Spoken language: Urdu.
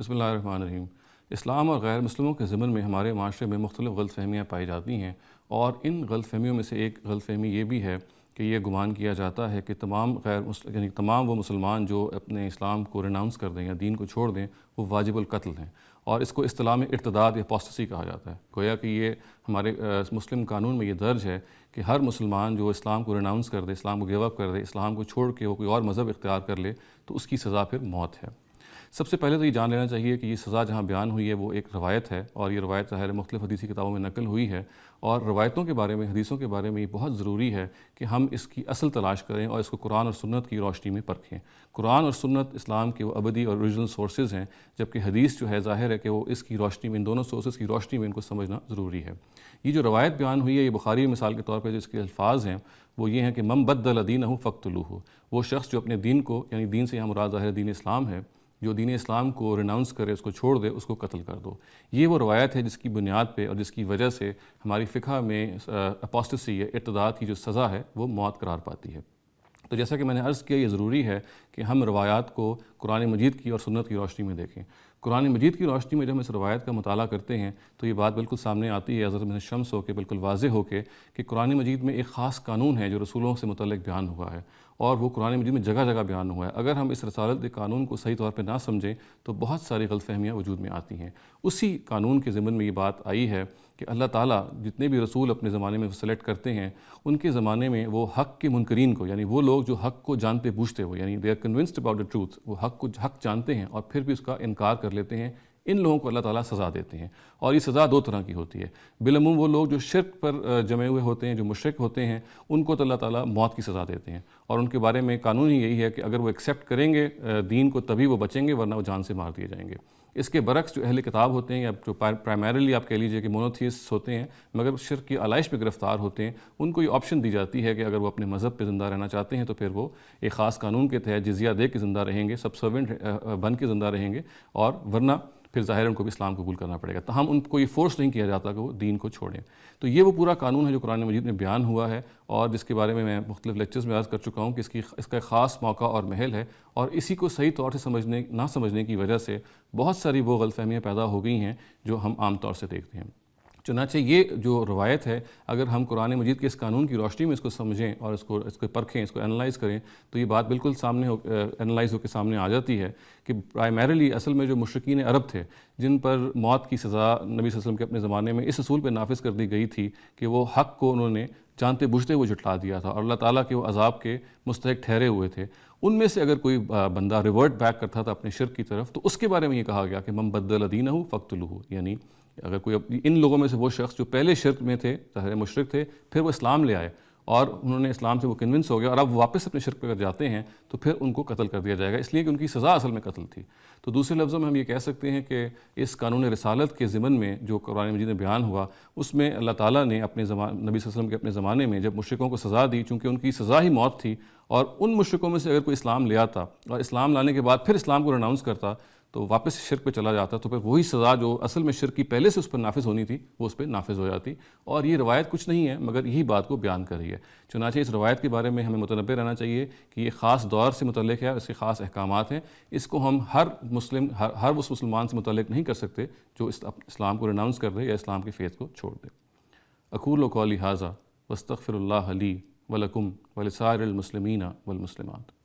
بسم اللہ الرحمن الرحیم۔ اسلام اور غیر مسلموں کے ضمن میں ہمارے معاشرے میں مختلف غلط فہمیاں پائی جاتی ہیں، اور ان غلط فہمیوں میں سے ایک غلط فہمی یہ بھی ہے کہ یہ گمان کیا جاتا ہے کہ تمام وہ مسلمان جو اپنے اسلام کو ریناؤنس کر دیں یا دین کو چھوڑ دیں وہ واجب القتل ہیں، اور اس کو اصطلاح میں ارتداد یا اپوسٹسی کہا جاتا ہے۔ گویا کہ یہ ہمارے مسلم قانون میں یہ درج ہے کہ ہر مسلمان جو اسلام کو ریناؤنس کر دے، اسلام کو گیو اپ کر دے، اسلام کو چھوڑ کے وہ کوئی اور مذہب اختیار کر لے تو اس کی سزا پھر موت ہے۔ سب سے پہلے تو یہ جان لینا چاہیے کہ یہ سزا جہاں بیان ہوئی ہے وہ ایک روایت ہے، اور یہ روایت ظاہر مختلف حدیثی کتابوں میں نقل ہوئی ہے، اور روایتوں کے بارے میں، حدیثوں کے بارے میں یہ بہت ضروری ہے کہ ہم اس کی اصل تلاش کریں اور اس کو قرآن اور سنت کی روشنی میں پرکھیں۔ قرآن اور سنت اسلام کے وہ ابدی اور اوریجنل سورسز ہیں، جبکہ حدیث جو ہے ظاہر ہے کہ وہ اس کی روشنی میں، ان دونوں سورسز کی روشنی میں ان کو سمجھنا ضروری ہے۔ یہ جو روایت بیان ہوئی ہے، یہ بخاری مثال کے طور پہ جو اس کے الفاظ ہیں وہ یہ ہیں کہ من بدل دینہ فاقتلوہ، وہ شخص جو اپنے دین کو، یعنی دین سے یہاں مراد ظاہر دین اسلام ہے، جو دین اسلام کو ریناؤنس کرے، اس کو چھوڑ دے، اس کو قتل کر دو۔ یہ وہ روایت ہے جس کی بنیاد پہ اور جس کی وجہ سے ہماری فقہ میں اپوسٹسی یا ارتداد کی جو سزا ہے وہ موت قرار پاتی ہے۔ تو جیسا کہ میں نے عرض کیا، یہ ضروری ہے کہ ہم روایات کو قرآن مجید کی اور سنت کی روشنی میں دیکھیں۔ قرآن مجید کی روشنی میں جب ہم اس روایت کا مطالعہ کرتے ہیں تو یہ بات بالکل سامنے آتی ہے، حضرت مثل شمس ہو کے بالکل واضح ہو کے، کہ قرآن مجید میں ایک خاص قانون ہے جو رسولوں سے متعلق بیان ہوا ہے، اور وہ قرآن مجید میں جگہ جگہ بیان ہوا ہے۔ اگر ہم اس رسالت کے قانون کو صحیح طور پہ نہ سمجھیں تو بہت ساری غلط فہمیاں وجود میں آتی ہیں۔ اسی قانون کے ضمن میں یہ بات آئی ہے کہ اللہ تعالیٰ جتنے بھی رسول اپنے زمانے میں سلیکٹ کرتے ہیں، ان کے زمانے میں وہ حق کے منکرین کو، یعنی وہ لوگ جو حق کو جانتے بوجھتے ہو، یعنی they are convinced about the truth, وہ حق جانتے ہیں اور پھر بھی اس کا انکار کر لیتے ہیں، ان لوگوں کو اللہ تعالیٰ سزا دیتے ہیں۔ اور یہ سزا دو طرح کی ہوتی ہے۔ بالعموم وہ لوگ جو شرک پر جمے ہوئے ہوتے ہیں، جو مشرک ہوتے ہیں، ان کو تو اللہ تعالیٰ موت کی سزا دیتے ہیں، اور ان کے بارے میں قانون ہی یہی ہے کہ اگر وہ ایکسیپٹ کریں گے دین کو تبھی وہ بچیں گے، ورنہ وہ جان سے مار دیے جائیں گے۔ اس کے برعکس جو اہل کتاب ہوتے ہیں، یا جو پرائمریلی آپ کہہ لیجئے کہ مونوتھیسٹ ہوتے ہیں مگر شرک کی علائش پہ گرفتار ہوتے ہیں، ان کو یہ آپشن دی جاتی ہے کہ اگر وہ اپنے مذہب پہ زندہ رہنا چاہتے ہیں تو پھر وہ ایک خاص قانون کے تحت جزیہ دے کے زندہ رہیں گے، سبسرونٹ بن کے زندہ رہیں گے، اور ورنہ پھر ظاہر ان کو بھی اسلام قبول کرنا پڑے گا۔ تاہم ان کو یہ فورس نہیں کیا جاتا کہ وہ دین کو چھوڑیں۔ تو یہ وہ پورا قانون ہے جو قرآن مجید میں بیان ہوا ہے، اور جس کے بارے میں مختلف لیکچرز میں عرض کر چکا ہوں کہ اس کا ایک خاص موقع اور محل ہے، اور اسی کو صحیح طور سے نہ سمجھنے کی وجہ سے بہت ساری وہ غلط فہمیاں پیدا ہو گئی ہیں جو ہم عام طور سے دیکھتے ہیں۔ چنانچہ یہ جو روایت ہے، اگر ہم قرآن مجید کے اس قانون کی روشنی میں اس کو سمجھیں اور اس کو پرکھیں، اس کو انالائز کریں، تو یہ بات بالکل انالائز ہو کے سامنے آ جاتی ہے کہ پرائمریلی اصل میں جو مشرکین عرب تھے، جن پر موت کی سزا نبی صلی اللہ علیہ وسلم کے اپنے زمانے میں اس اصول پہ نافذ کر دی گئی تھی کہ وہ حق کو انہوں نے جانتے بوجھتے ہوئے جھٹلا دیا تھا اور اللہ تعالیٰ کے وہ عذاب کے مستحق ٹھہرے ہوئے تھے، ان میں سے اگر کوئی بندہ ریورٹ بیک کرتا تھا اپنے شرک کی طرف تو اس کے بارے میں یہ کہا گیا کہ من بدل دینہ فاقتلوہ، یعنی اگر کوئی ان لوگوں میں سے وہ شخص جو پہلے شرک میں تھے، ظاہر مشرک تھے، پھر وہ اسلام لے آئے اور انہوں نے اسلام سے وہ کنونس ہو گیا اور اب واپس اپنے شرک پہ جاتے ہیں، تو پھر ان کو قتل کر دیا جائے گا، اس لیے کہ ان کی سزا اصل میں قتل تھی۔ تو دوسرے لفظوں میں ہم یہ کہہ سکتے ہیں کہ اس قانون رسالت کے ضمن میں جو قرآن مجید میں بیان ہوا، اس میں اللہ تعالیٰ نے نبی صلی اللہ علیہ وسلم کے اپنے زمانے میں جب مشرکوں کو سزا دی، چونکہ ان کی سزا ہی موت تھی، اور ان مشرکوں میں سے اگر کوئی اسلام لے آتا اور اسلام لانے کے بعد پھر اسلام کو ریناؤنس کرتا تو واپس شرک پہ چلا جاتا، تو پھر وہی سزا جو اصل میں شرک کی پہلے سے اس پر نافذ ہونی تھی وہ اس پہ نافذ ہو جاتی، اور یہ روایت کچھ نہیں ہے مگر یہی بات کو بیان کر رہی ہے۔ چنانچہ اس روایت کے بارے میں ہمیں متنبہ رہنا چاہیے کہ یہ خاص دور سے متعلق ہے، اس کے خاص احکامات ہیں، اس کو ہم ہر اس مسلمان سے متعلق نہیں کر سکتے جو اسلام کو ریناؤنس کر دے یا اسلام کی فیض کو چھوڑ دے۔ اقول قولی ھذا واستغفر اللہ لی ولکم ولسائر المسلمین والمسلمات۔